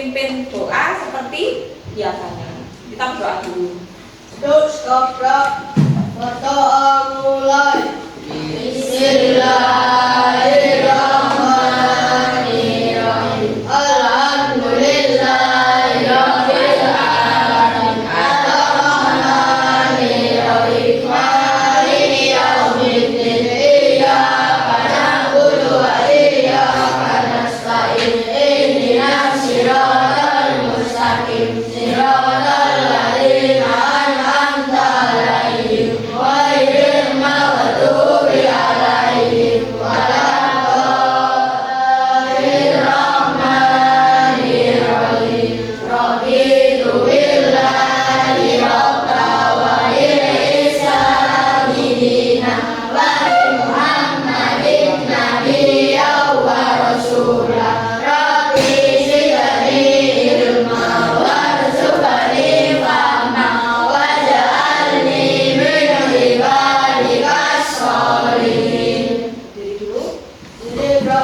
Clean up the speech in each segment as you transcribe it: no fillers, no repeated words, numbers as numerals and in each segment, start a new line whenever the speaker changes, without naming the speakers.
pimpin doa seperti biasanya. Kita berdoa dulu.
Stop. Berdoa mulai. Bismillahirrahmanirrahim. Alhamdulillahirabbil alamin. Ar-Rahmanirrahim. Maliki yaumiddin. Iyyaka na'budu wa iyyaka nasta'in. Ihdinas siratal mustaqim. Siratal ladzina an'amta 'alaihim ghairil maghdubi 'alaihim waladdallin. Rahmanirrahim. Raditu billahi rabba wa islami dina wa bi Muhammadin nabiyyan wa rasula. Rabbi zidni ilma warzuqni fahma waj'alni min ibadikas sholihin.
Diri dulu.
Jadi bro,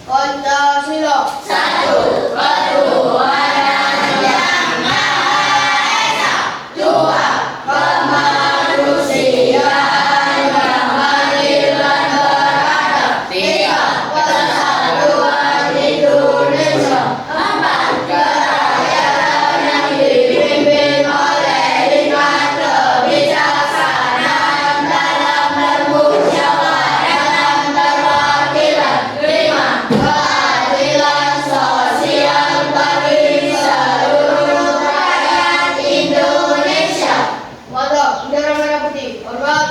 Pancasila. Satu, ketuhanan yang Maha Esa. Dua, kemanusiaan yang adil dan beradab. Tiga, persatuan Indonesia. Empat, kerakyatan yang dipimpin oleh hikmat kebijaksanaan dalam bermusyawarah dan perwakilan. Lima, keadilan sosial bagi seluruh rakyat Indonesia. Foto bendera merah putih. Hormat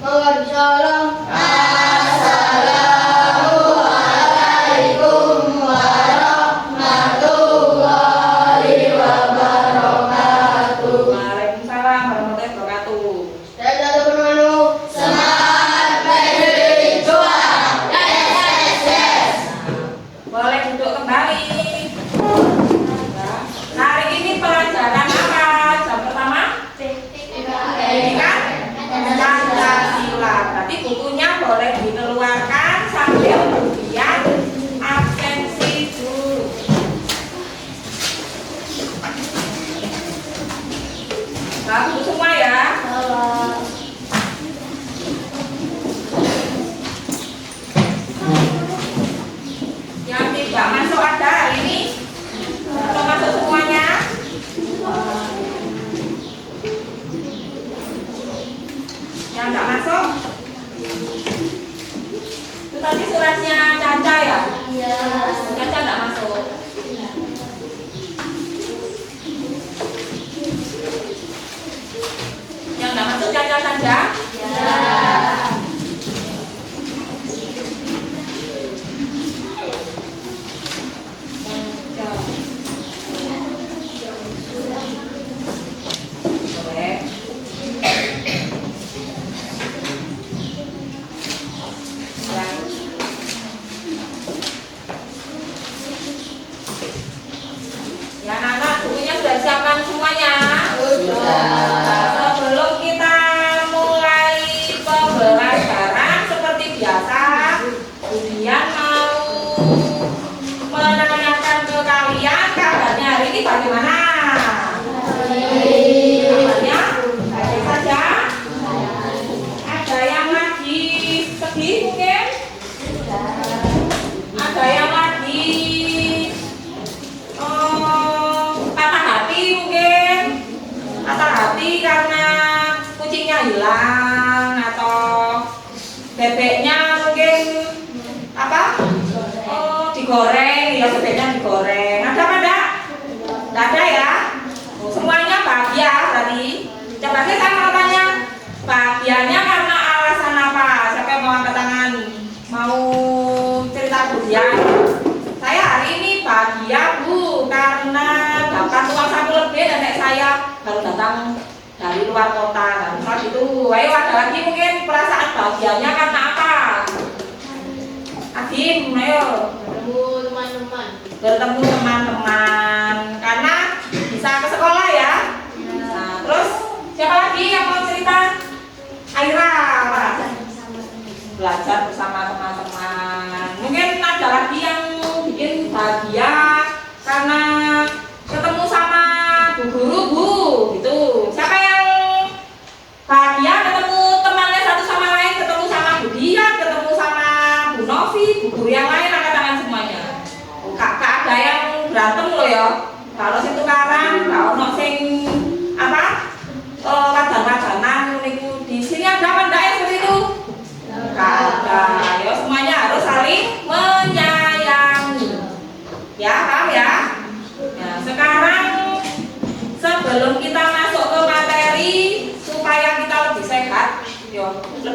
Waalaikumsalam. Assalamualaikum warahmatullahi wabarakatuh.
Waalaikumsalam warahmatullahi wabarakatuh.
Saya Jatuh Permanu. Semangat PDI Juang. Yes.
Boleh duduk kembali. Hari ini pelajaran apa? Jam pertama? Pendidikan Pancasila. Berarti bukunya boleh dikeluarkan sambil kemudian absensi dulu. Bagus semua ya. Yang tidak masuk ada hari ini? Belum masuk semuanya? Yang tidak masuk? Itu tadi suratnya Caca ya?
Iya.
Caca tidak masuk. Yang tidak masuk Caca saja? Boleh. Ya, anak-anak bukunya sudah siapkan semuanya. Nah, sebelum kita mulai pembelajaran seperti biasa, Budian mau menanyakan ke kalian kabarnya hari ini bagaimana? Kabarnya baik saja. Ada yang lagi sedih mungkin? Ada yang lagi patah hati mungkin? Patah hati karena kucingnya hilang atau bebeknya mungkin apa? Digoreng, ya bebeknya digoreng. Ada apa enggak? Enggak ada ya? Semuanya bahagia berarti. Coba saya mau tanya, bahagianya karena alasan apa? Siapa yang mau angkat tangan? Mau cerita Budian? Saya hari ini bahagia Bu karena dapat uang saku lebih nenek saya baru datang dari luar kota dan saat itu. Ayo ada lagi mungkin perasaan bahagianya karena apa? Adim, ayo. Bertemu teman-teman karena bisa ke sekolah ya. Nah, terus siapa lagi yang mau cerita? Aira, apa?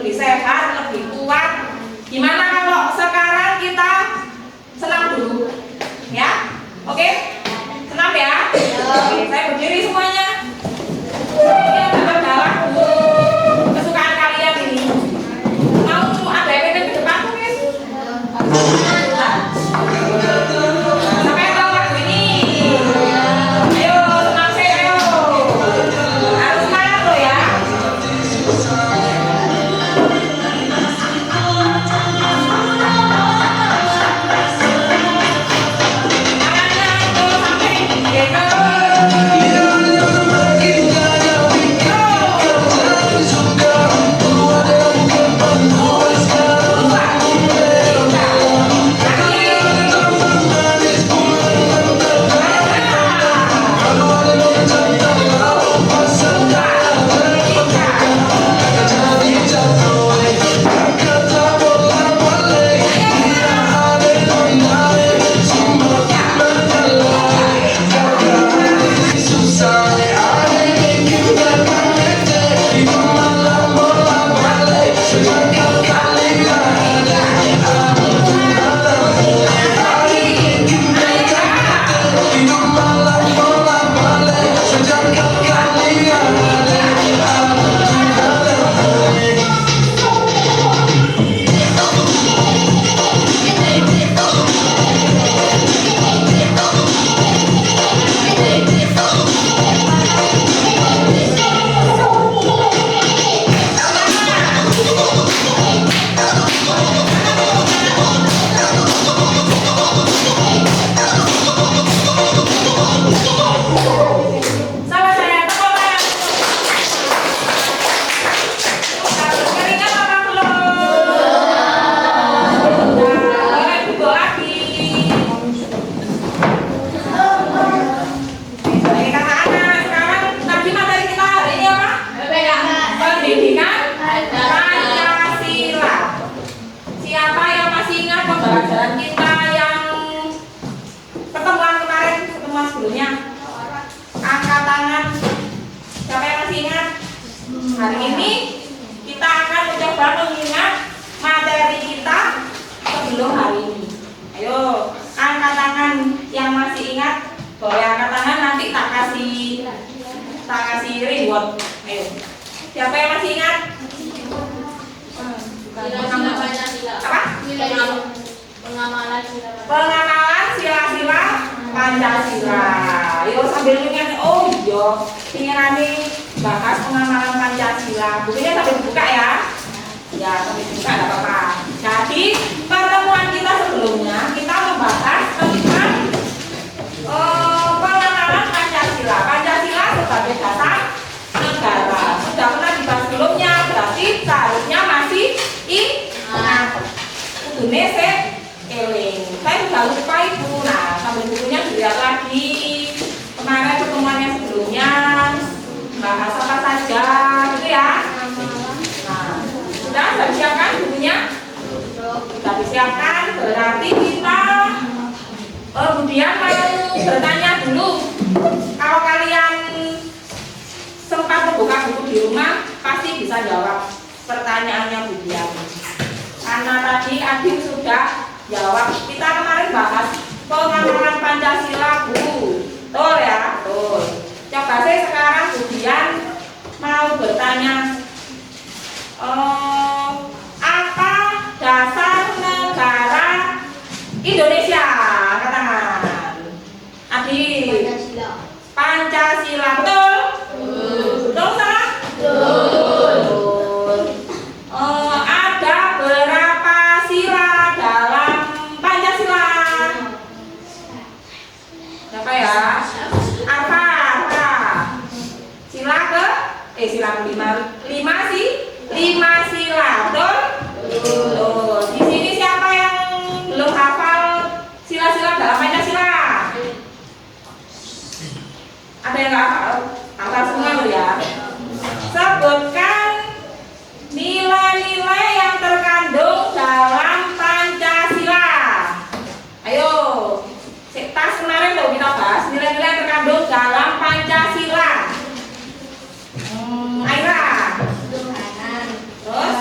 lebih sehat, lebih kuat. Gimana kalau sekarang kita senam dulu? Ya? Oke? Senam ya? Oke, saya berdiri semuanya. Ini adalah lagu kesukaan kalian ini. Mau ada yang ke depan tuh, guys? Sampai tahu lagu ini. Ayo, senam saya, ayo. Harus semangat loh ya. Sama saya tepuk tangan. Harus keringat apa belum? Boleh duduk lagi. Baik anak-anak, sekarang tadi materi kita hari ini apa? Pendidikan Pancasila. Siapa yang masih ingat pembelajaran kita yang pertemuan kemarin, pertemuan sebelumnya? Angkat tangan. Siapa yang masih ingat? Hari ini kita akan mencoba mengingat materi kita sebelum hari ini. Ayo, angkat tangan yang masih ingat. Boleh angkat tangan, nanti tak kasih reward. Ayo. Siapa yang masih ingat? Apa? Pengamalan sila-sila Pancasila. Ayo sambil ingat, oh iya, ingin bahas pengamalan Pancasila. Bukunya sambil dibuka ya. Ya, sambil dibuka tidak apa-apa. Jadi, pertemuan kita sebelumnya kita membahas tentang pengamalan Pancasila. Pancasila sebagai dasar negara. Sudah pernah dibahas sebelumnya, berarti seharusnya masih ingat. Kudune eling. Saya sudah lupa itu. Nah, sambil bukunya dilihat lagi. Kemarin pertemuannya sebelumnya bahas apa saja, gitu ya. Nah, sudah disiapkan bukunya? Sudah disiapkan. Berarti kita kemudian mau bertanya dulu. Kalau kalian sempat membuka buku di rumah, pasti bisa jawab pertanyaannya Budian. Karena tadi Adin sudah jawab. Kita kemarin bahas pengamalan Pancasila, Bu. Betul ya? Betul. Coba saya sekarang Budian mau bertanya, apa dasar negara Indonesia? Katakan. Adin. Pancasila. Betul? Betul salah? Betul. Ada berapa sila dalam Pancasila? Berapa ya? Apa? Sila sila lima sih? 5 sila, betul? Betul. Di sini siapa yang belum hafal sila-sila dalam Pancasila? Ada yang nggak hafal? Hafal semua loh ya. Sebutkan nilai-nilai yang terkandung dalam Pancasila. Ayo, tas kemarin loh kita bahas nilai-nilai yang terkandung dalam Pancasila. Aira. Terus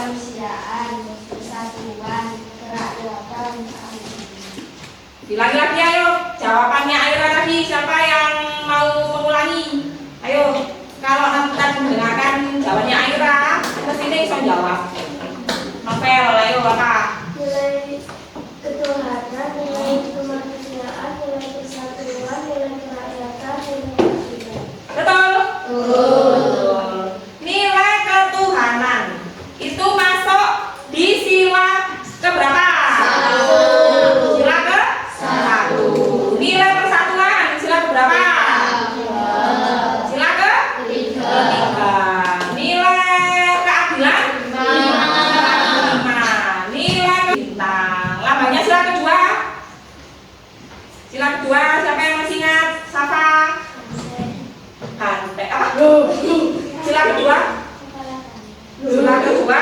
Ayo Bapak.
Nilai ketuhanan, nilai kemanusiaan, nilai persatuan, nilai kerakyatan, nilai keadilan.
Betul? Betul. Nilai ketuhanan itu masuk di sila keberapa? Sila ke? 1. Nilai persatuan sila keberapa? Sila ke? 3. Nilai keadilan? 5. Nilai bintang. Lambangnya sila kedua? Sila kedua siapa yang masih ingat? Safa? Banteng. Apa? Sila kedua? Sila kedua?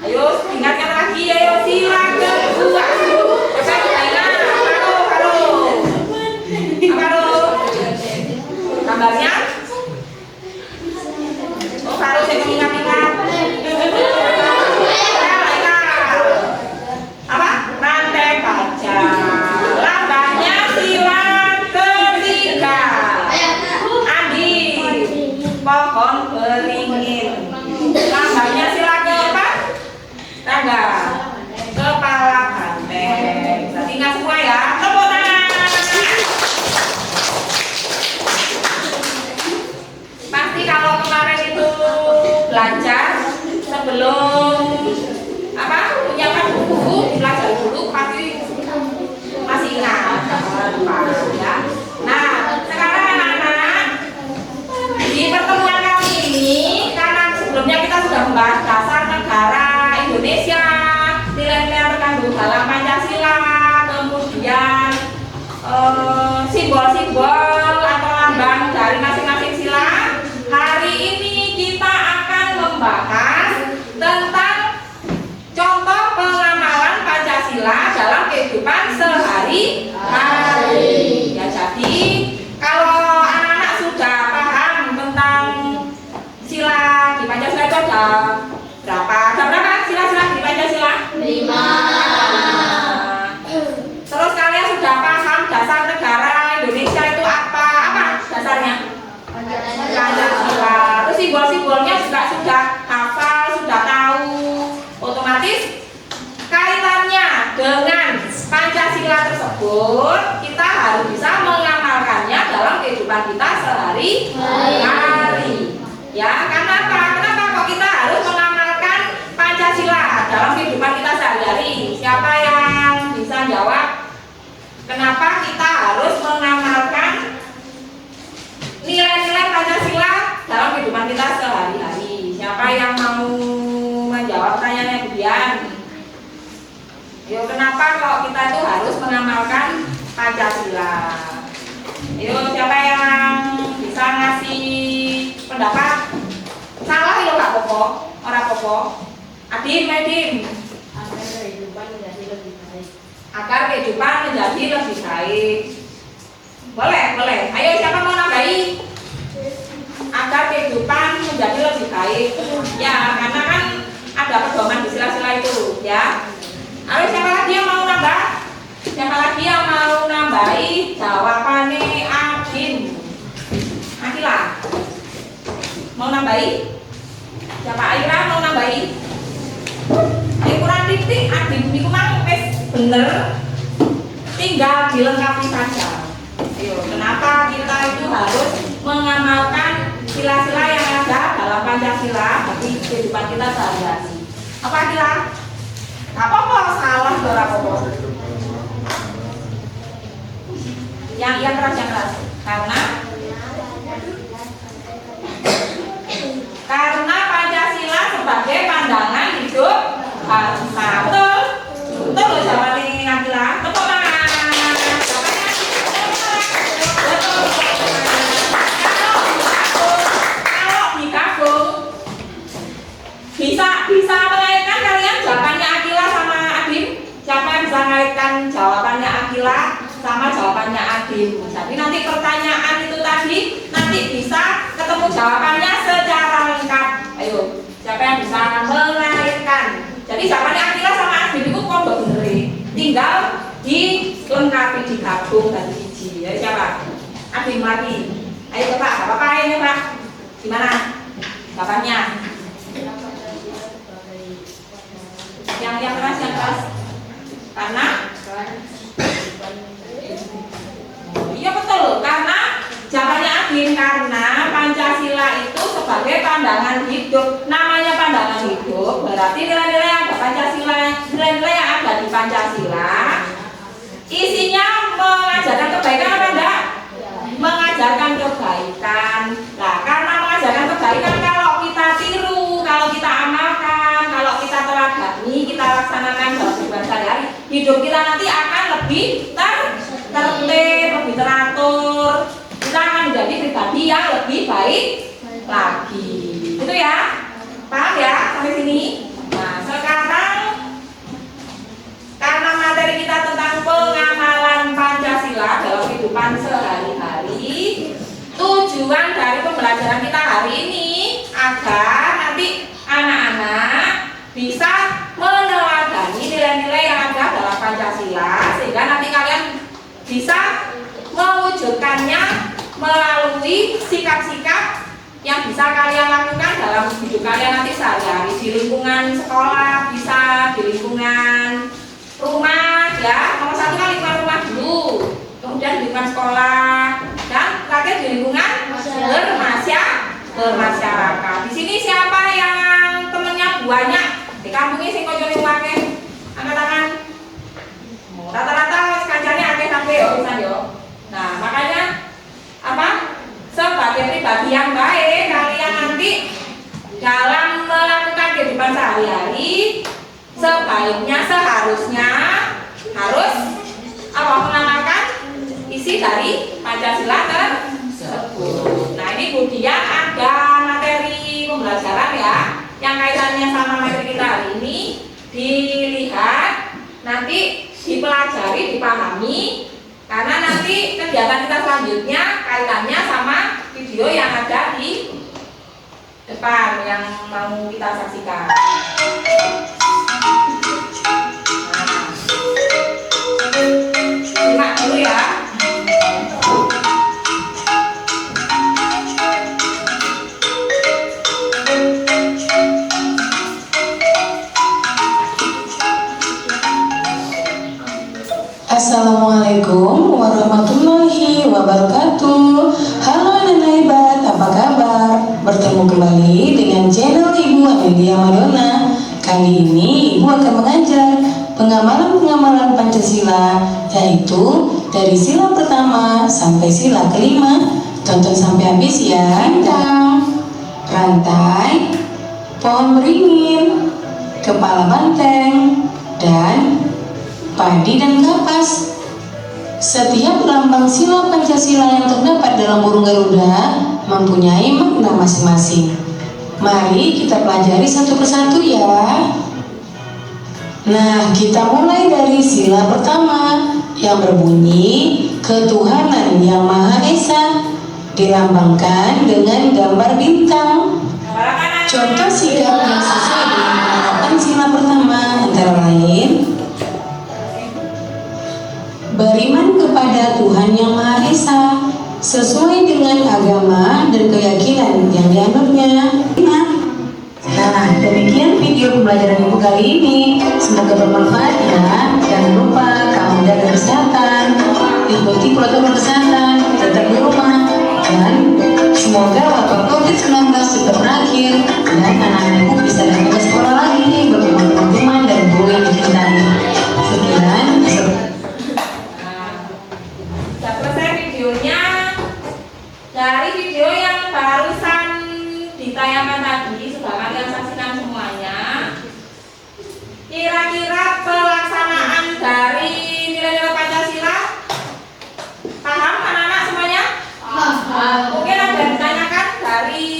Ayo ingatkan lagi, ayo sila kedua. Siapa yang sudah ingat? Halo. Apa lo? Gambarnya? Oh, harus saya mengingat-ingat. Apa? Rantai baja. Lambangnya sila ketiga. Andi, pohon beringin. Lambangnya sila keempat. Tangga. Kepala banteng. Berarti ingat semua ya. Tepuk tangan. Pasti kalau kemarin itu belajar sebelum apa menyiapkan buku dipelajari dulu pasti masih ingat lupa ya. Nah sekarang anak-anak di pertemuan kali ini karena sebelumnya kita sudah membahas dasar negara Indonesia, nilai-nilai yang terkandung dalam Pancasila, kemudian simbol-simbol atau lambang dari masing-masing sila. Hari ini kita akan membahas tentang contoh pengamalan Pancasila dalam kehidupan sehari-hari. Ya, jadi kalau anak-anak sudah paham tentang sila di Pancasila itu ada berapa? Ada berapa sila-sila di Pancasila? 5. Terus kalian sudah paham dasar negara Indonesia itu apa? Apa dasarnya? Pancasila. Terus simbol-simbolnya juga sudah hafal, sudah tahu. Otomatis kaitannya dengan Pancasila tersebut kita harus bisa mengamalkannya dalam kehidupan kita sehari-hari. Ya, karena apa? Kenapa kok kita harus mengamalkan Pancasila dalam kehidupan kita sehari-hari? Siapa yang bisa jawab? Kenapa kita harus mengamalkan nilai-nilai Pancasila dalam kehidupan kita sehari-hari? Siapa yang mau menjawab pertanyaannya kemudian? Ayo, kenapa kok kita itu harus mengamalkan Pancasila? Ayo, siapa yang bisa ngasih pendapat? Salah ya Kak Popo, orang Popo. Adim. Agar kehidupan menjadi lebih baik. Boleh. Ayo, siapa mau nambahi? Agar kehidupan menjadi lebih baik. Ya, karena kan ada pedoman di sila-sila itu, ya. Ayo, siapa lagi yang mau nambah? Siapa lagi yang mau nambahi jawabannya Adim? Akila mau nambahi? Siapa? Aira mau nambahi? Ayo kurang titik Adim itu mang bener, tinggal dilengkapi saja. Ayo, kenapa kita itu harus mengamalkan sila-sila yang ada dalam Pancasila bagi kehidupan kita sehari-hari? Apa Akila? Apa salah berapa apa? Yang keras. Karena Pancasila sebagai pandangan hidup bangsa. Betul? Betul loh jawabannya Akila. Tepuk tangan. Kalau digabung bisa mengaitkan kalian jawabannya Akila sama Adim? Siapa yang bisa mengaitkan jawabannya Akila sama jawabannya Adim? Jadi nanti pertanyaan itu tadi nanti bisa ketemu jawabannya secara lengkap. Ayo, siapa yang bisa mengaitkan? Jadi jawabannya Akila sama Adim itu kok bener, tinggal dilengkapi, digabung dan biji. Ya siapa? Adim lagi. Ayo Pak, apa ini Pak? Gimana jawabannya? Yang terakhir pandangan hidup. Namanya pandangan hidup berarti nilai-nilai yang ada Pancasila, nilai-nilai yang ada di Pancasila isinya mengajarkan kebaikan apa enggak? Mengajarkan kebaikan. Nah, karena mengajarkan kebaikan, kalau kita tiru, kalau kita amalkan, kalau kita teladani, kita laksanakan dalam kehidupan sehari-hari, hidup kita nanti akan lebih tertib, lebih teratur. Kita akan menjadi pribadi yang lebih baik lagi. Itu ya, paham ya sampai sini? Nah, sekarang karena materi kita tentang pengamalan Pancasila dalam kehidupan sehari-hari, tujuan dari pembelajaran kita hari ini agar nanti anak-anak bisa meneladani nilai-nilai yang ada dalam Pancasila, sehingga nanti kalian bisa mewujudkannya melalui sikap-sikap yang bisa kalian lakukan dalam hidup kalian nanti sehari-hari, di lingkungan sekolah, bisa di lingkungan rumah ya. Nomor satu kan lingkungan rumah dulu, kemudian di lingkungan sekolah, dan terakhir di lingkungan bermasyarakat. Di sini siapa yang temennya banyak di kampungnya sing kocone wake? Angkat tangan. Rata-rata kancane akeh sampai yo pisan yo. Nah, makanya apa? Sebagai pribadi yang baik, kalian nanti dalam melakukan kehidupan sehari-hari sebaiknya, seharusnya harus apa? Mengamalkan isi dari Pancasila tersebut. Nah, ini kemudian ada materi pembelajaran ya yang kaitannya sama materi kita hari ini, dilihat, nanti dipelajari, dipahami, karena nanti kegiatan kita selanjutnya kaitannya sama video yang ada di depan yang mau kita saksikan. Simak dulu ya.
Assalamualaikum warahmatullahi wabarakatuh. Halo anak hebat, apa kabar? Bertemu kembali dengan channel Ibu Amelia Madonna. Kali ini Ibu akan mengajar pengamalan Pancasila, yaitu dari sila pertama sampai sila kelima. Tonton sampai habis ya. Bintang, rantai, pohon beringin, kepala banteng, dan padi dan kapas. Setiap lambang sila Pancasila yang terdapat dalam burung Garuda mempunyai makna masing-masing. Mari kita pelajari satu persatu ya. Nah, kita mulai dari sila pertama yang berbunyi ketuhanan yang Maha Esa, dilambangkan dengan gambar bintang. Contoh sikap yang sesuai dengan penerapan sila pertama antara lain beriman kepada Tuhan Yang Maha Esa sesuai dengan agama dan keyakinan yang dianutnya. Nah, demikian video pembelajaran Ibu kali ini. Semoga bermanfaat ya. Jangan lupa kamu jaga kesehatan, ikuti protokol kesehatan, tetap di rumah, dan semoga wabah COVID-19 cepat berakhir dan anak-anak Ibu bisa datang ke sekolah lagi bersama teman-teman dan guru yang dicintai. Sekian.
Dari video yang barusan ditayangkan tadi, sudah kalian saksikan semuanya. Kira-kira pelaksanaan dari nilai-nilai Pancasila paham anak-anak semuanya? Mungkin ada yang ditanyakan dari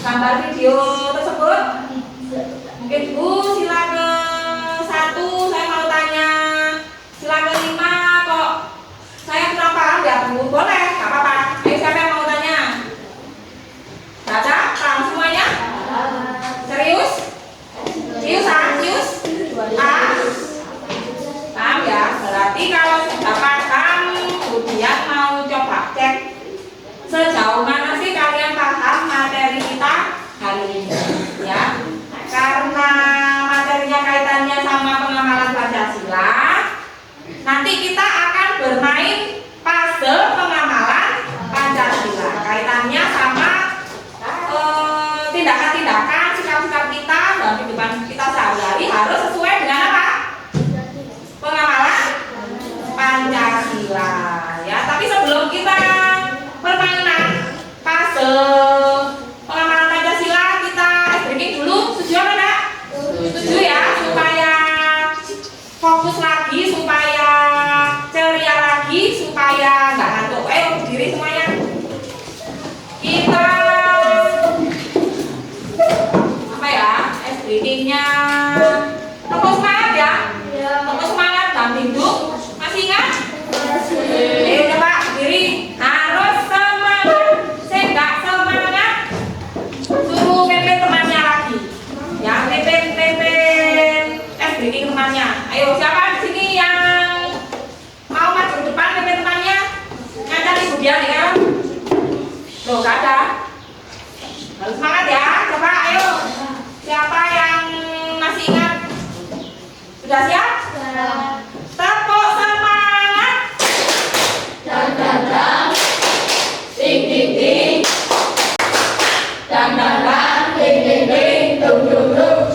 gambar video tersebut. Mungkin Bu, sila ke-1 saya mau tanya, sila ke-5 kok saya kurang paham ya Bu? Boleh, gak apa-apa. Siapa yang mau tanya? Baca, paham semuanya? Serius? Serius? Paham ya? Berarti kalau sudah paham, kemudian mau coba cek sejauh mana sih kalian paham materi kita hari ini, ya? Karena tindakan-tindakan, sikap-sikap kita dalam kehidupan kita sehari-hari harus sesuai dengan apa? Pengamalan Pancasila. Ya, tapi sebelum kita permainan puzzle pengamalan Pancasila, kita ice breaking dulu. Setuju apa enggak? Setuju ya, supaya fokus lagi, supaya ceria lagi, supaya nggak ngantuk. Ayo berdiri semuanya. Kita apa ya? Ice breakingnya tepuk semangat ya. Tepuk semangat dalam minggu. Masih ingat? Ayo coba berdiri. Harus semangat. Saya nggak semangat. Suruh pimpin temannya lagi. Ya, pimpin ice breaking temannya. Ayo siapa di sini yang mau maju ke depan pimpin temannya? Ngajar ibu dia nih kan? Loh, gak ada. Harus semangat ya. Coba ayo. Siapa yang masih ingat? Sudah siap? Tepuk semangat.
Dan dan dan, ding ding ding. Dan dan dan, ding ding ding, dung dung dung.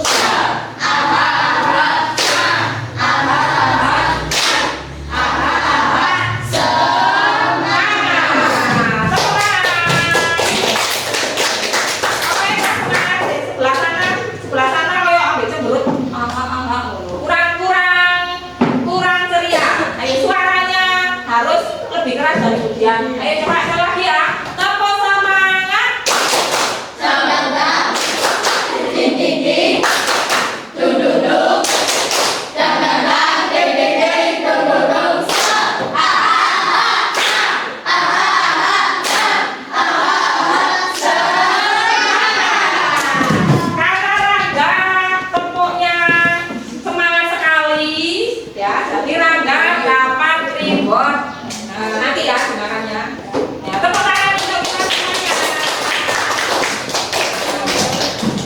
Ayo coba sekali lagi ya. Tepuk semangat.
Semangat. Ding ding ding. Dung dung dung. Dan dan dan, ding ding ding, dung dung dung.
Kata Rangga tepuknya semangat sekali ya. Jadi Rangga dapat reward. Nanti ya gunakannya. Ya, tepuk tangan untuk kita semuanya.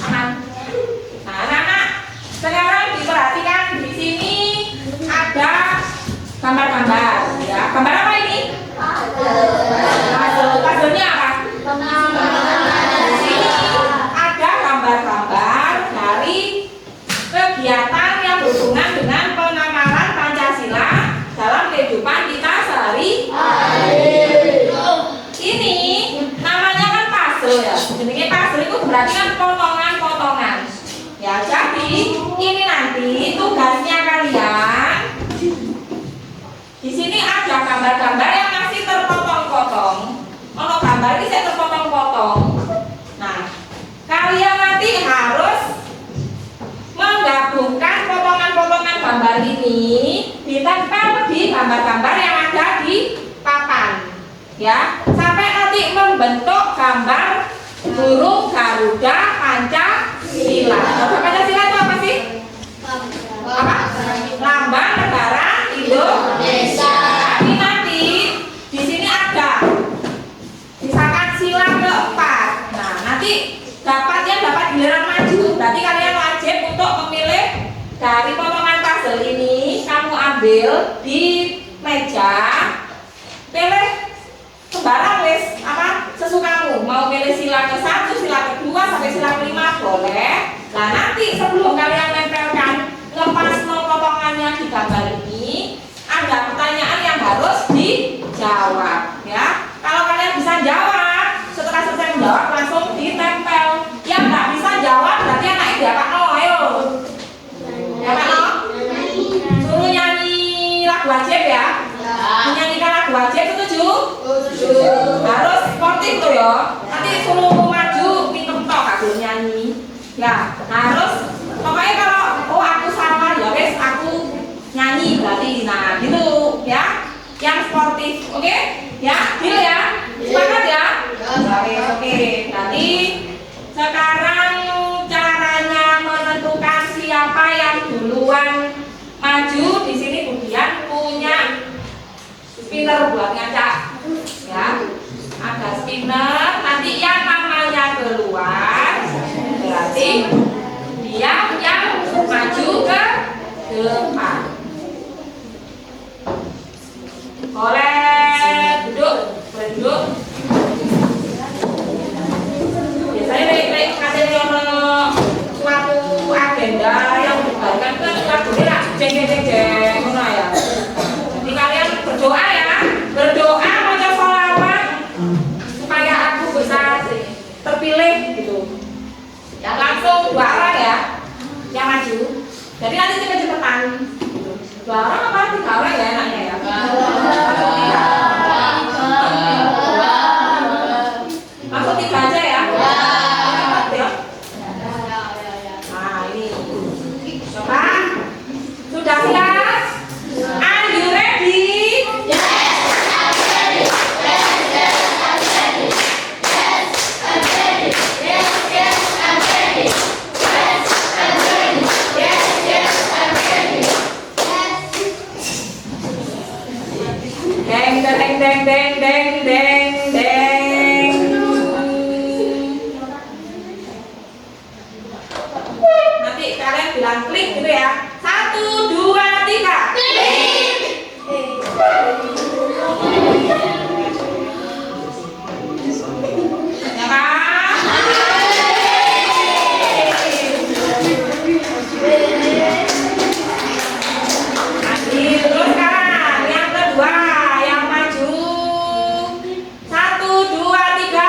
Aman. Nah, anak-anak, sekarang diperhatikan di sini ada gambar-gambar. Ya, gambar apa ini? Puzzle-nya apa? Di sini ada gambar-gambar dari kegiatan yang berhubungan dengan pengamalan Pancasila dalam kehidupan kita sehari-hari. Ini namanya kan puzzle ya. Jadi puzzle itu berarti kan potongan-potongan. Ya, jadi ini nanti tugasnya kalian. Di sini ada gambar-gambar yang masih terpotong-potong. Kalau gambar ini saya terpotong-potong. Nah, kalian nanti harus menggabungkan potongan-potongan gambar ini ditempel di gambar-gambar yang ada di papan, ya, sampai nanti membentuk gambar burung Garuda Pancasila. Garuda Pancasila itu apa sih? Apa? Lambang negara Indonesia. Ini nanti di sini ada misalkan sila keempat. Nah, nanti dapat giliran maju. Berarti kalian wajib untuk memilih dari potongan puzzle ini. Kamu ambil di meja, pilih sembarang wis apa sesukamu. Mau pilih sila ke-1, sila ke-2 sampai sila ke-5 boleh. Nah, nanti sebelum kalian nempelkan lepas potongannya di gambar ini, ada pertanyaan yang harus dijawab ya. Kalau kalian bisa jawab, setelah selesai menjawab langsung ditempel. Yang nggak bisa jawab berarti anak diapa no, ayo. Diapa no? Suruh nyanyi lagu wajib ya. Menyanyikan lagu wajib, setuju? Harus sportif tuh ya. Nanti suruh maju minum tok aku nyanyi. Ya, harus pokoknya kalau aku salah ya wes aku nyanyi berarti. Nah, gitu ya. Yang sportif, oke? Ya, deal ya. Sepakat ya? Oke. Berarti sekarang caranya menentukan siapa yang duluan maju. Di sini Budian punya spinner buat ngacak. Ya. Ada spinner, nanti yang namanya keluar berarti dia yang maju ke depan. Boleh duduk, Biasanya kayak agenda yang dibagikan kan lagunya lah jeng ngono ya. Jadi kalian berdoa ya, berdoa baca sholawat supaya aku bisa terpilih gitu. Ya langsung 2 orang ya yang maju. Jadi nanti cepet-cepetan. 2 orang apa 3 orang ya enaknya ya? Langsung 3 aja ya. Nah ini coba sudah siap? Are you ready? Deng deng deng deng deng deng deng. Nanti kalian bilang klik gitu ya. 1, 2, 3. Klik. Ya kan? Adil, terus sekarang yang kedua yang maju. 1, 2, 3.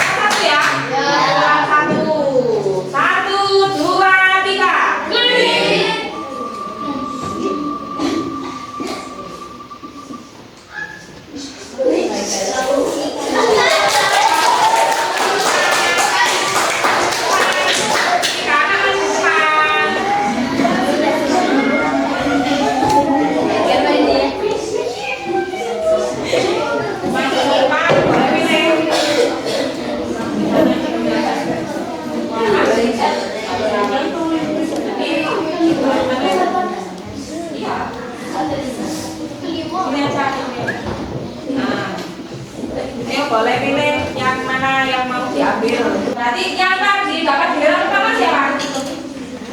Satu ya? Satu. 1, 2, 3. Klik. Kanan masih depan. Masih depan, boleh pilih. Iya. Ini aja. Nah, ayo boleh pilih yang mana yang mau diambil. Berarti yang tadi dapat giliran pertama siapa?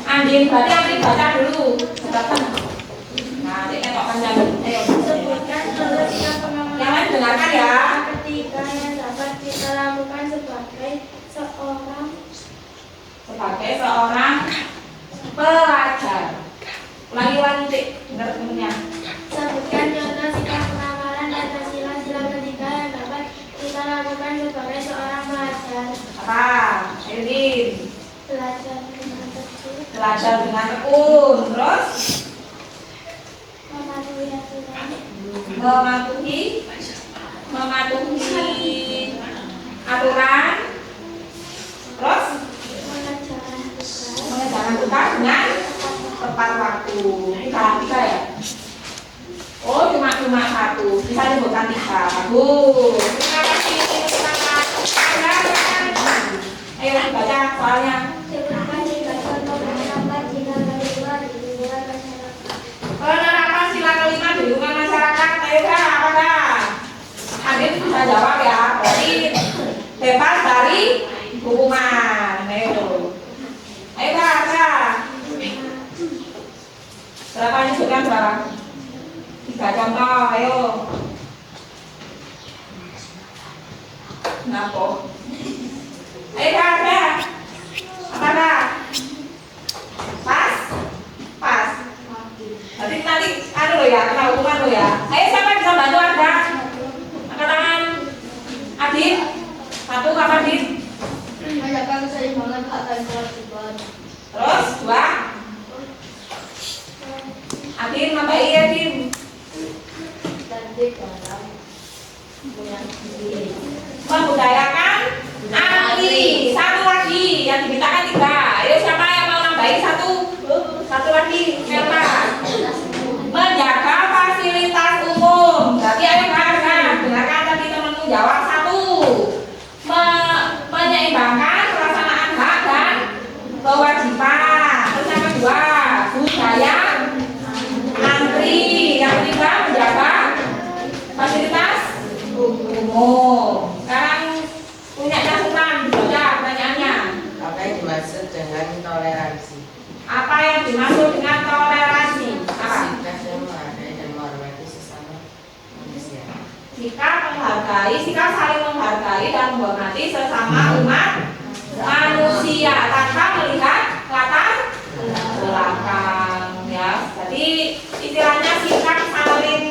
Andin, berarti Andin baca dulu. Nah, nanti ketokkan lagi. Ayo.
Sebutkan peneruskan pengawalan
Yang lain dengarkan ya.
ketika yang dapat kita lakukan sebagai seorang
Sebagai seorang pelajar. Ulangi Dik, dengar temennya.
sebutkan contoh sikap pengawalan dan sila-sila ketika yang dapat kita lakukan sebagai seorang pelajar.
Apa? Edin.
Belajar dengan tekun,
Belajar dengan tekun. Terus
mematuhi aturan,
mematuhi aturan. Terus
mengerjakan tugas,
mengerjakan tugas dengan tepat waktu. Tiga ya? Oh, cuma 1. Bisa disebutkan 3. Bagus. Terima kasih. Ayo dibaca soalnya.
sebutkan tiga contoh penerapan sila kelima di lingkungan masyarakat.
Penerapan sila kelima di lingkungan masyarakat. Ayo Kak, apa Kak? Adin bisa jawab ya. Berarti bebas dari hukuman. Ayo Kak. Berapa disebutkan berapa? 3 contoh. Ayo. Kenapa? Ayo Kak. Apa Kak? Pas. Nanti anu lo ya, kena hukuman lo ya. Ayo siapa bisa bantu Anda? Angkat tangan. Adit. 1 kapan Adit?
Menjaga keseimbangan antara kewajiban.
Terus 2. Adin nambah iya Adin.
Dan dalam
Membudayakan ahli. 1 lagi yang dimintakan 3. Ayo siapa yang mau nambahin 1 lagi? Melta. Menjaga fasilitas umum. Berarti ayo Kak, dengarkan tadi temanmu jawab 1. Menyeimbangkan pelaksanaan hak dan kewajiban. Terus yang kedua, budaya antri. Yang ketiga, menjaga fasilitas umum. Sekarang punya Sultan, baca pertanyaannya.
Apa yang dimaksud dengan toleransi?
menghargai, sikap saling menghargai dan menghormati sesama umat manusia tanpa melihat latar belakang ya. Jadi istilahnya sikap saling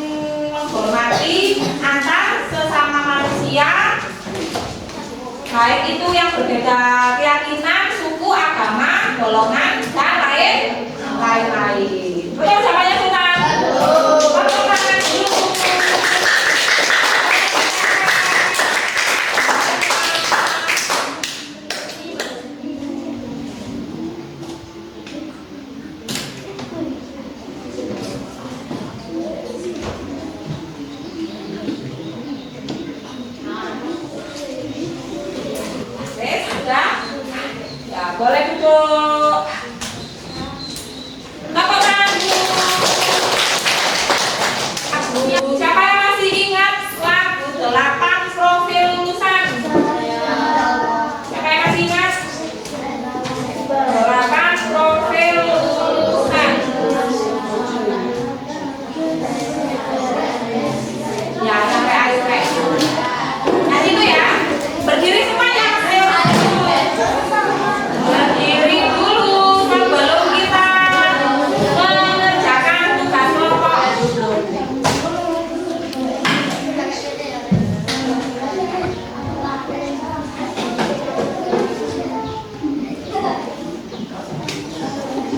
menghormati antar sesama manusia, baik itu yang berbeda keyakinan, suku, agama, golongan dan lain-lain. Betul jawabannya Sultan? Betul tangan dulu. Sudah? Ya, boleh duduk. Tepuk tangan dulu. Siapa yang masih ingat lagu 8 profil lulusan? Siapa yang masih ingat? 8 profil lulusan. Ya, sampai akhir. Nah, itu ya. Berdiri semuanya. Berdiri dulu sebelum kita mengerjakan tugas kelompok.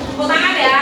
Tepuk tangan ya.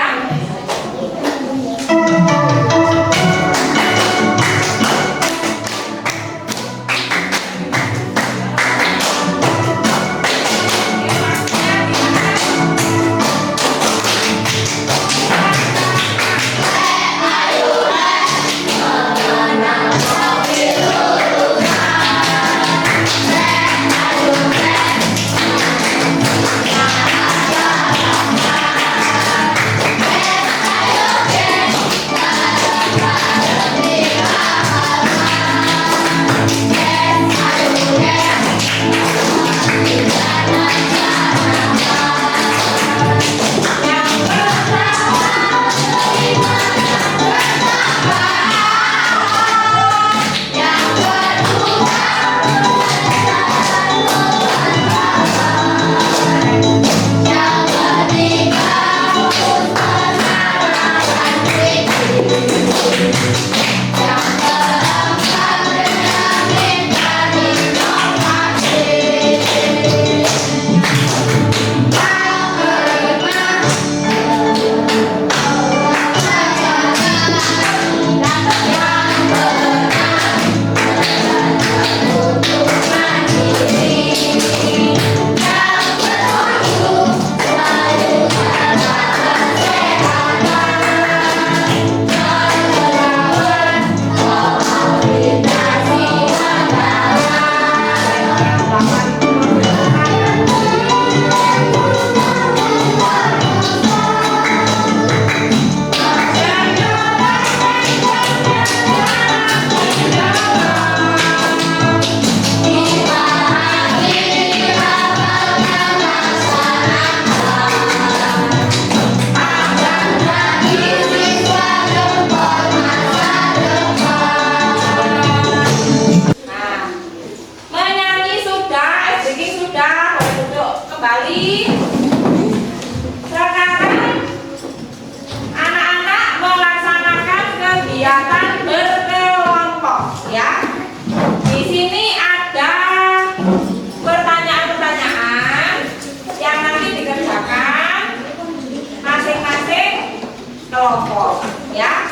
kelompok ya.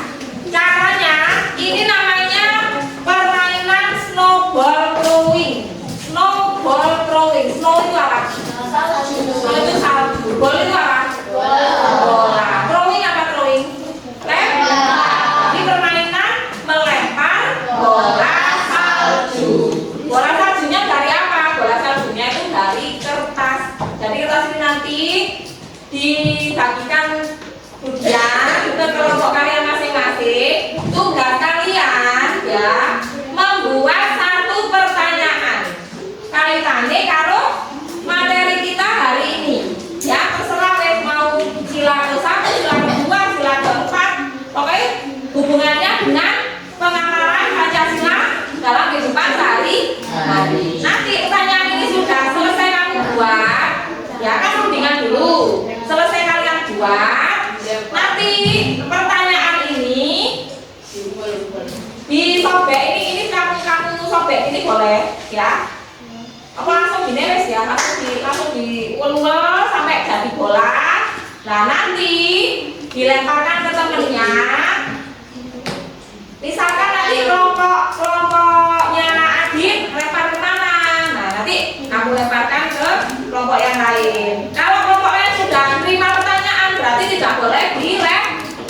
Caranya ini namanya permainan snowball throwing. Snowball throwing. Snow itu apa? Snow itu salju. Ball itu apa? Bola. Throwing apa throwing? Lempar. Ini permainan melempar bola salju. Bola saljunya dari apa? Bola saljunya itu dari kertas. Jadi kertas ini nanti dibagikan ujian ke kelompok kalian masing-masing. Tugas kalian ya membuat satu pertanyaan kaitannya karo materi kita hari ini. Ya terserah mau sila ke-1, sila ke-2, sila ke-4. Pokoknya hubungannya dengan pengamalan Pancasila dalam kehidupan sehari-hari. boleh ya. Apa langsung dineles ya, langsung diulul sampai jadi bola. Nah nanti dilemparkan ke temennya. Misalkan nanti kelompoknya Adit lempar ke mana? Nah nanti aku lemparkan ke kelompok yang lain. Kalau kelompoknya sudah terima pertanyaan berarti tidak boleh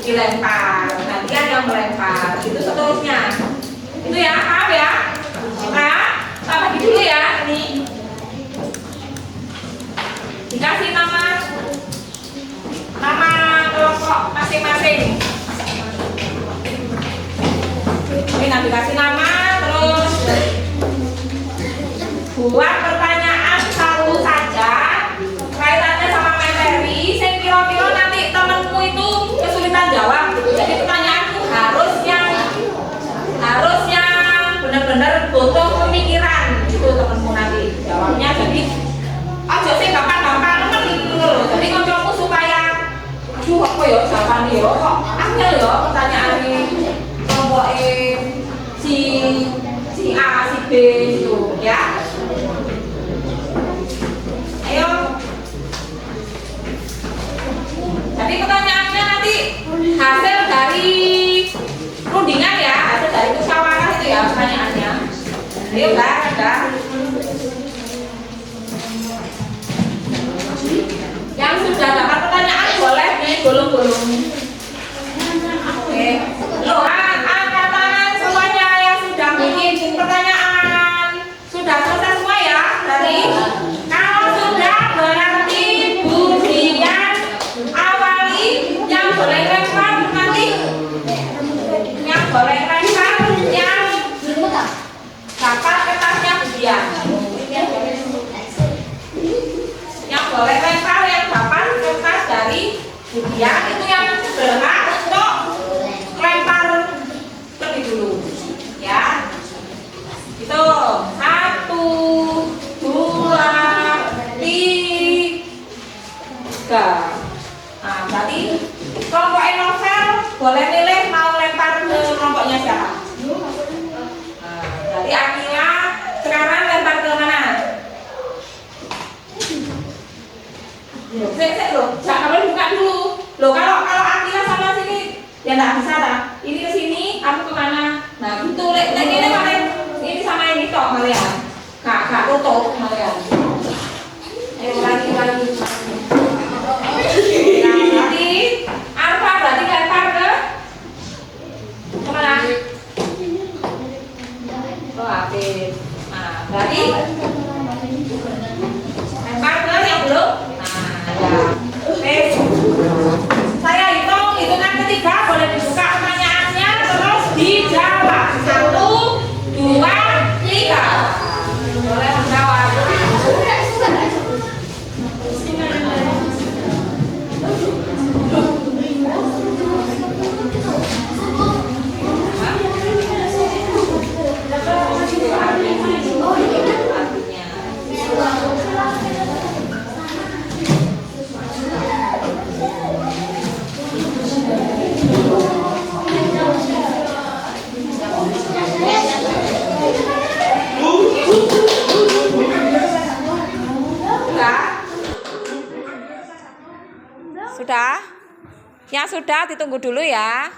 dilempar. Gantian yang melempar. Itu seterusnya. Itu ya, paham ya? Nah, kita bagi dulu ya ini. Dikasih nama kelompok masing-masing. Ini nanti kasih nama, terus buat pertanyaan satu saja kaitannya sama materi. Saya kira-kira nanti temenmu itu kesulitan jawab. Jadi pertanyaanku harus yang benar-benar butuh pemikiran itu temenmu nanti jawabnya. Jadi aja sih gampang-gampang loh. Jadi kancamu supaya aduh apa ya jawaban dia kok angel ya pertanyaan ini kelompok si A, si B itu ya. Ayo. Jadi pertanyaannya nanti hasil dari rundingan ya, hasil dari musyawarah itu ya pertanyaannya. Ayo ada. Yang sudah dapat pertanyaan boleh digolong-golong. Oke. Loh, angkat tangan semuanya yang sudah bikin pertanyaan. Sudah selesai semua ya? Dari kalau sudah berarti Budian awali. Yang boleh lempar nanti. Yang boleh lempar yang dapat kertasnya Budian. Yang boleh lempar yang dapat kertas dari Budian itu yang berhak untuk lempar lebih dulu ya. Itu 1, 2, 3. Nah berarti kelompok novel boleh milih mau lempar ke kelompoknya siapa. Nah, berarti Akila sekarang lempar ke mana? Loh, jangan boleh buka dulu. Loh, kalau Akila sama sini ya nggak bisa lah. Ini ke sini, kamu kemana? Nah, gitu. Ini mana? Ini sama ini toh malah ya. Kak tutup malah ya. Ayo lagi. Nah, berarti Arfa berarti lempar ke kemana? Oh, Afif. Nah, berarti lempar ke yang belum. Saya hitungan ketiga boleh dibuka pertanyaannya terus dijawab 1, 2, 3. Boleh menjawab. Sudah? Yang sudah ditunggu dulu ya.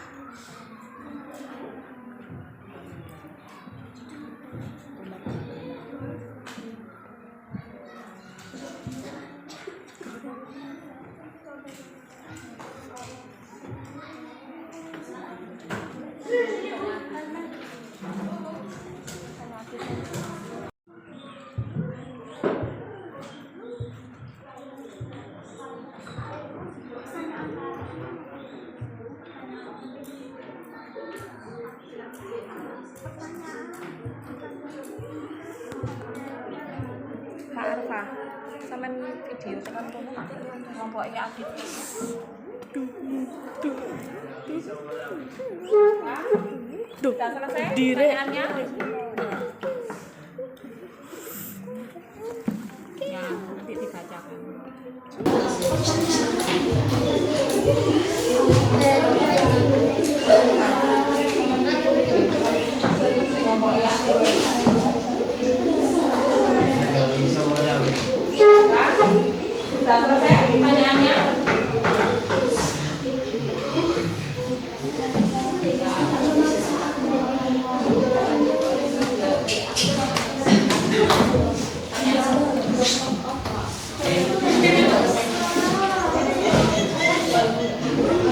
Kak Arfa, sampean video tekan kono kelompoknya Adit. Sudah selesai pertanyaannya? Ya, nanti dibacakan. Kelompoknya sudah selesai pertanyaannya?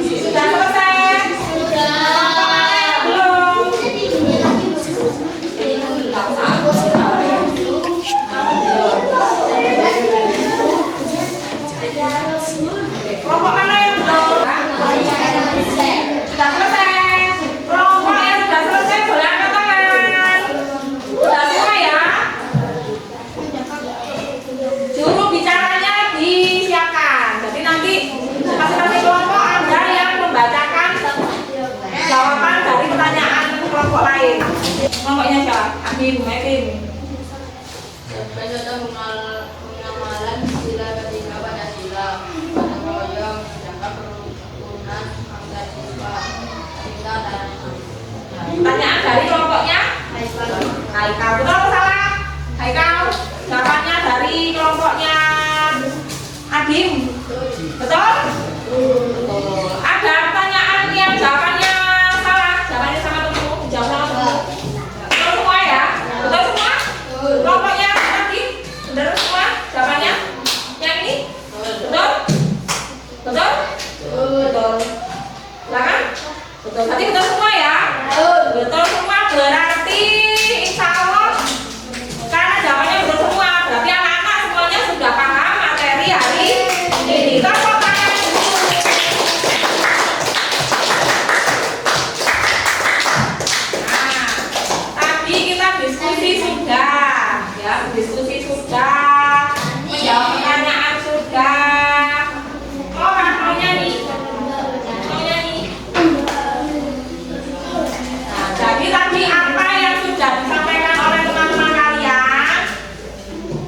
Sudah selesai? Belum? Kelompok mana yang belum? Sudah selesai. Kelompok yang sudah selesai boleh angkat tangan. Sudah semua ya? Juru bicaranya disiapkan. Jadi nanti masing-masing kelompok ada yang membacakan jawaban dari pertanyaan kelompok lain. Kelompoknya siapa? Abi, Bu Mekin.
Penamalan sila ketiga Pancasila, gotong royong, menjaga kerukunan antar siswa, cinta dan
Pertanyaan dari kelompoknya Haikal. Betul atau salah? Haikal. Jawabannya dari kelompoknya Adim. Betul? Betul. Ada pertanyaan yang jawabannya salah. Jawabannya sama temanmu. Jawab sama temanmu. Betul semua ya? Betul semua? Kelompoknya Adim. Betul semua jawabannya? Yang ini? Betul? Betul? Betul. Silakan. Betul. Berarti betul semua ya? Betul semua berarti insya Allah karena jawabannya betul semua berarti anak-anak semuanya sudah paham materi hari ini. Tepuk tangan. Nah, tadi kita diskusi sudah, ya diskusi sudah, menjawab pertanyaan sudah. Oh, kan mau nyanyi? Mau nyanyi? Nah, jadi tadi apa yang sudah disampaikan oleh teman-teman kalian?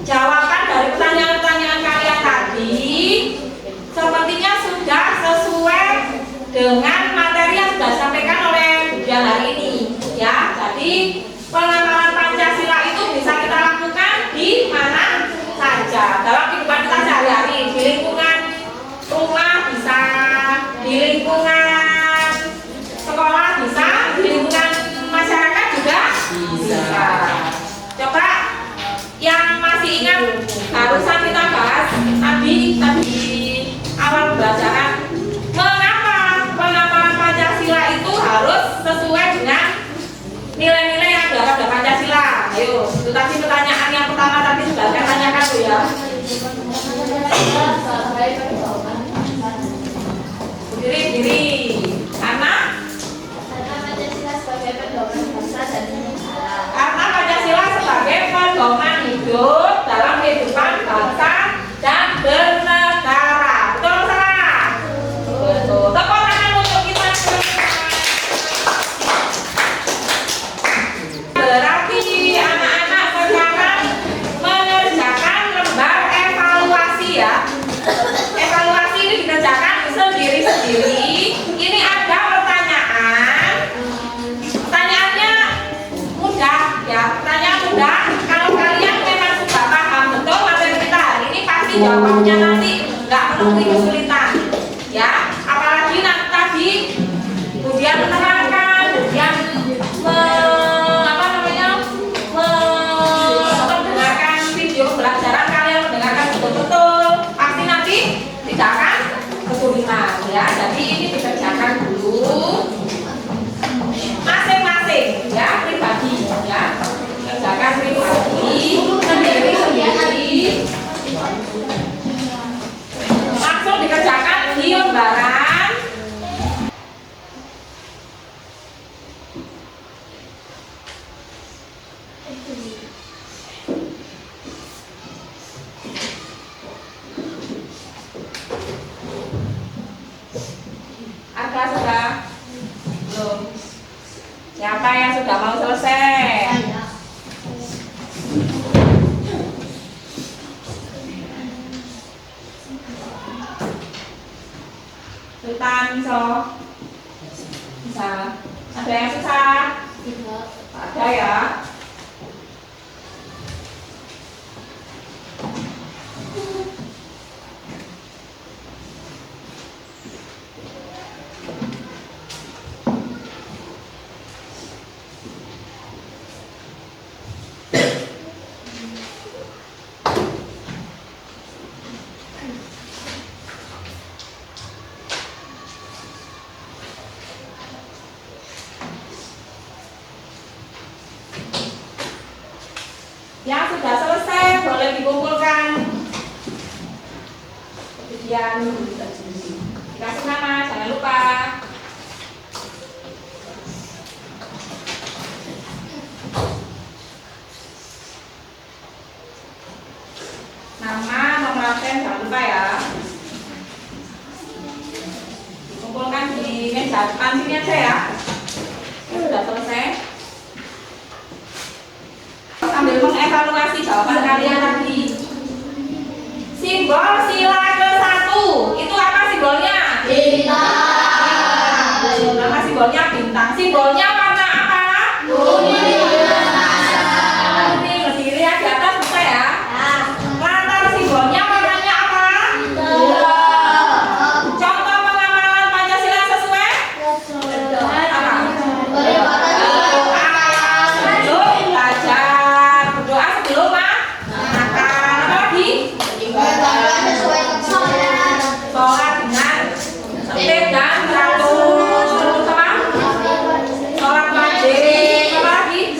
Jawaban dari pertanyaan-pertanyaan kalian tadi sepertinya sudah sesuai dengan materi yang sudah disampaikan oleh ujian hari ini. Ya, jadi pengenalan Pancasila itu bisa kita lakukan di mana saja dalam kehidupan kita sehari-hari, di lingkungan rumah bisa, di lingkungan sekolah bisa, di lingkungan masyarakat juga bisa. Coba yang masih ingat barusan kita bahas tadi awal pembelajaran mengapa pengapalan Pancasila itu harus sesuai dengan nilai-nilai yang ada pada Pancasila. Ayo, itu tadi pertanyaan yang pertama tadi sudah saya tanyakan tuh ya. Diri, anak. Karena Pancasila sebagai pedoman hidup dalam kehidupan bangsa dan bernegara. Betul atau salah? Betul. Tepuk tangan untuk kita semua. Berarti anak-anak sekarang mengerjakan lembar evaluasi ya. Evaluasi ini dikerjakan sendiri-sendiri. Ini ada pertanyaan. Pertanyaannya mudah ya. Pertanyaan mudah. Kalau kalian memang sudah paham betul materi kita hari ini, pasti jawabnya nanti nggak menemui kesulitan. Ya, apalagi nanti tadi ujian menerangkan, ujian mendengarkan video pembelajaran kalian mendengarkan betul-betul, pasti nanti tidak akan kesulitan ya. Jadi ini dikerjakan dulu masing-masing ya, pribadi ya, kerjakan pribadi sendiri-sendiri, langsung dikerjakan di lembaran. Ada sudah? Belum. Siapa yang sudah mau selesai? Sultan bisa. Ada yang susah? Ada ya. kemudian dikasih nama, jangan lupa. Nama, nomor absen jangan lupa ya. Kumpulkan di meja depan sini aja ya. Sudah selesai. Sambil mengevaluasi jawaban kalian tadi. Simbol sila ke-1 itu apa simbolnya?
Bintang.
Nama simbolnya bintang. Simbolnya warna apa?
Kuning.
Kuning. Lebih lihat di atas bisa ya. Latar simbolnya warnanya apa? Contoh pengamalan Pancasila sesuai apa? Sebelum belajar, berdoa sebelum makan. Apa lagi? Sholat dengan tertib dan teratur. Sama? Sholat wajib. Apa lagi?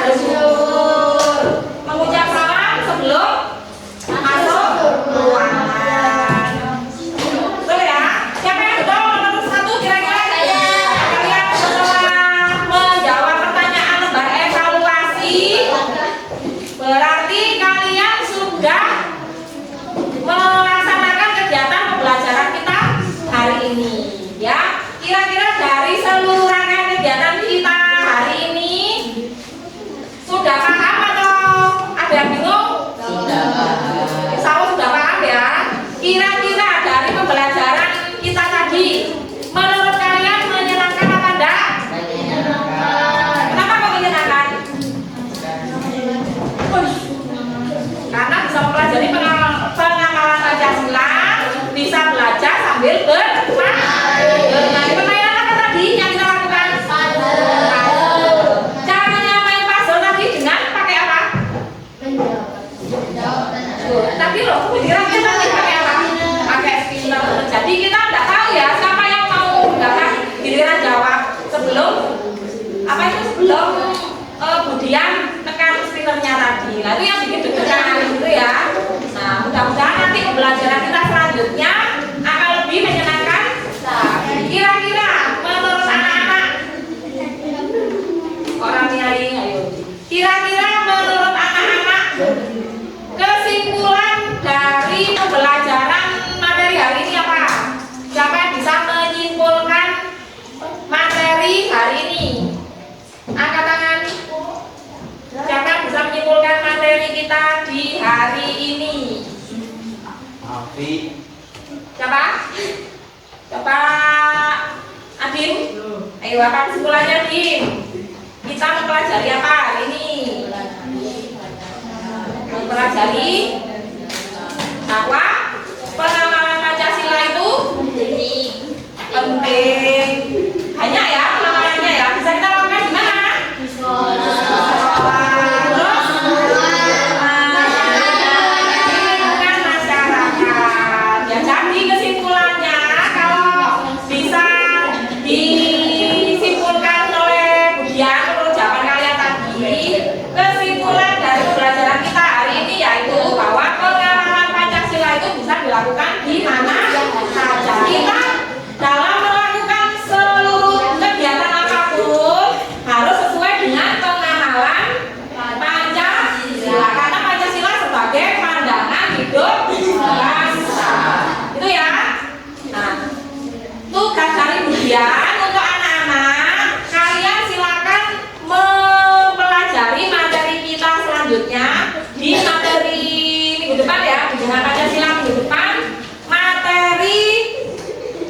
Bersyukur. Mengucap salam sebelum masuk ruangan. Betul ya? Siapa yang betul nomor 1 kira-kira? Kalian setelah menjawab pertanyaan lembar evaluasi, berarti kalian sudah melaksanakan kegiatan pembelajaran kita hari ini, ya. Kira-kira dari seluruh rangkaian kegiatan kita hari ini sudah paham atau ada yang bingung? Insya Allah sudah paham ya. Kira-kira dari pembelajaran kita tadi, menurut kalian menyenangkan apa enggak? Kenapa kok menyenangkan? Karena bisa mempelajari pengamalan Pancasila, bisa belajar sambil bermain. Permainan apa tadi yang kita lakukan? Caranya main puzzle tadi dengan pakai apa? Tadi loh, kira-kira tadi pakai apa? Pakai spinner. Jadi kita tidak tahu ya siapa yang mau dapat giliran jawab sebelum apa itu sebelum Budian tekan spinnernya tadi. Nah itu yang bikin deg-degan gitu ya. Nah mudah-mudahan nanti pembelajaran kita selanjutnya akan lebih menyenangkan. Kira-kira menurut anak-anak orang nyari, ayo. Kira-kira menurut anak-anak kesimpulan dari pembelajaran materi hari ini apa? Siapa yang bisa menyimpulkan materi hari ini? Angkat tangan. Siapa yang bisa menyimpulkan materi kita di hari ini?
Afi.
Siapa? Siapa? Adin? Ayo apa kesimpulannya Adin? Kita mempelajari apa hari ini? Mempelajari bahwa pengamalan Pancasila itu penting. Banyak ya pengamalannya ya. Bisa kita lakukan di mana? Dilakukan di mana saja. Kita dalam melakukan seluruh kegiatan apapun harus sesuai dengan pengamalan Pancasila, karena Pancasila sebagai pandangan hidup bangsa. Itu ya. Nah, tugas dari Budian untuk anak-anak, kalian silakan mempelajari materi kita selanjutnya di materi minggu depan ya, dengan Pancasila minggu depan, materi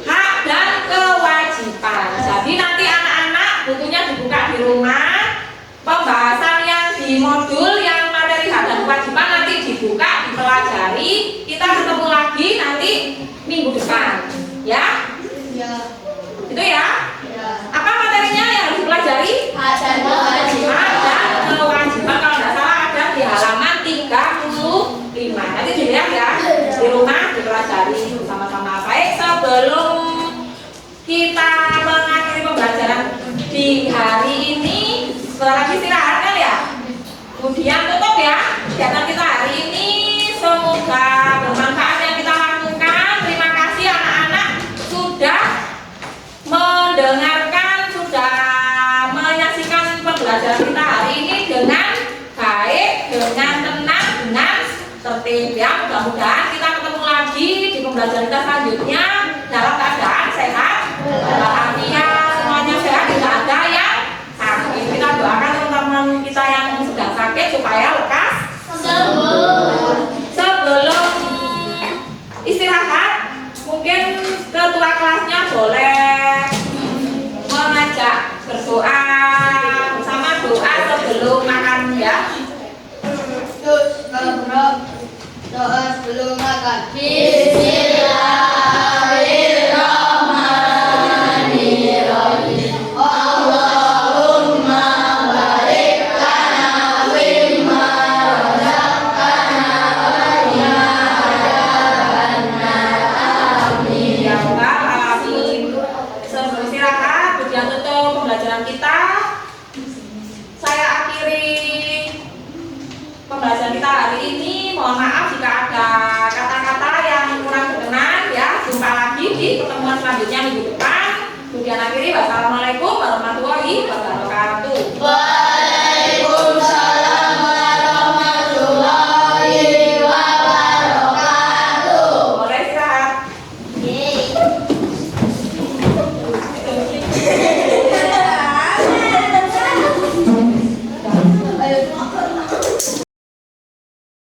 hak dan kewajiban. Jadi nanti anak-anak bukunya dibuka di rumah, pembahasan yang di modul yang materi hak dan kewajiban nanti dibuka, dipelajari. Kita ketemu lagi nanti minggu depan, ya? Itu ya? Apa materinya yang harus dipelajari? Hak dan kewajiban. Kalau nggak salah ada di halaman 35. Nanti dilihat ya di rumah, dipelajari bersama-sama. Baik, sebelum kita mengakhiri pembelajaran di hari ini, setelah lagi istirahat kan ya? Kemudian tutup ya kegiatan kita hari ini. Semoga bermanfaat yang kita lakukan. pembelajaran kita selanjutnya dalam keadaan sehat walafiat, semuanya sehat, tidak ada yang sakit. Kita doakan teman-teman kita yang sedang sakit supaya lekas
sembuh.
Sebelum istirahat, mungkin ketua kelasnya boleh mengajak berdoa bersama, doa sebelum makan ya.
Doa sebelum makan. Bismillahirrahmanirrahim. Allahumma barik lana fimma razaqtana wa qina adzabannar. Amin.
Ya Allah, amin. Sebelum istirahat, ujian tutup pembelajaran kita. Saya akhiri pembelajaran kita hari ini. Mohon maaf jika ada kata-kata yang kurang berkenan ya. Jumpa lagi di pertemuan selanjutnya minggu depan. Kemudian akhiri, wassalamualaikum warahmatullahi wabarakatuh.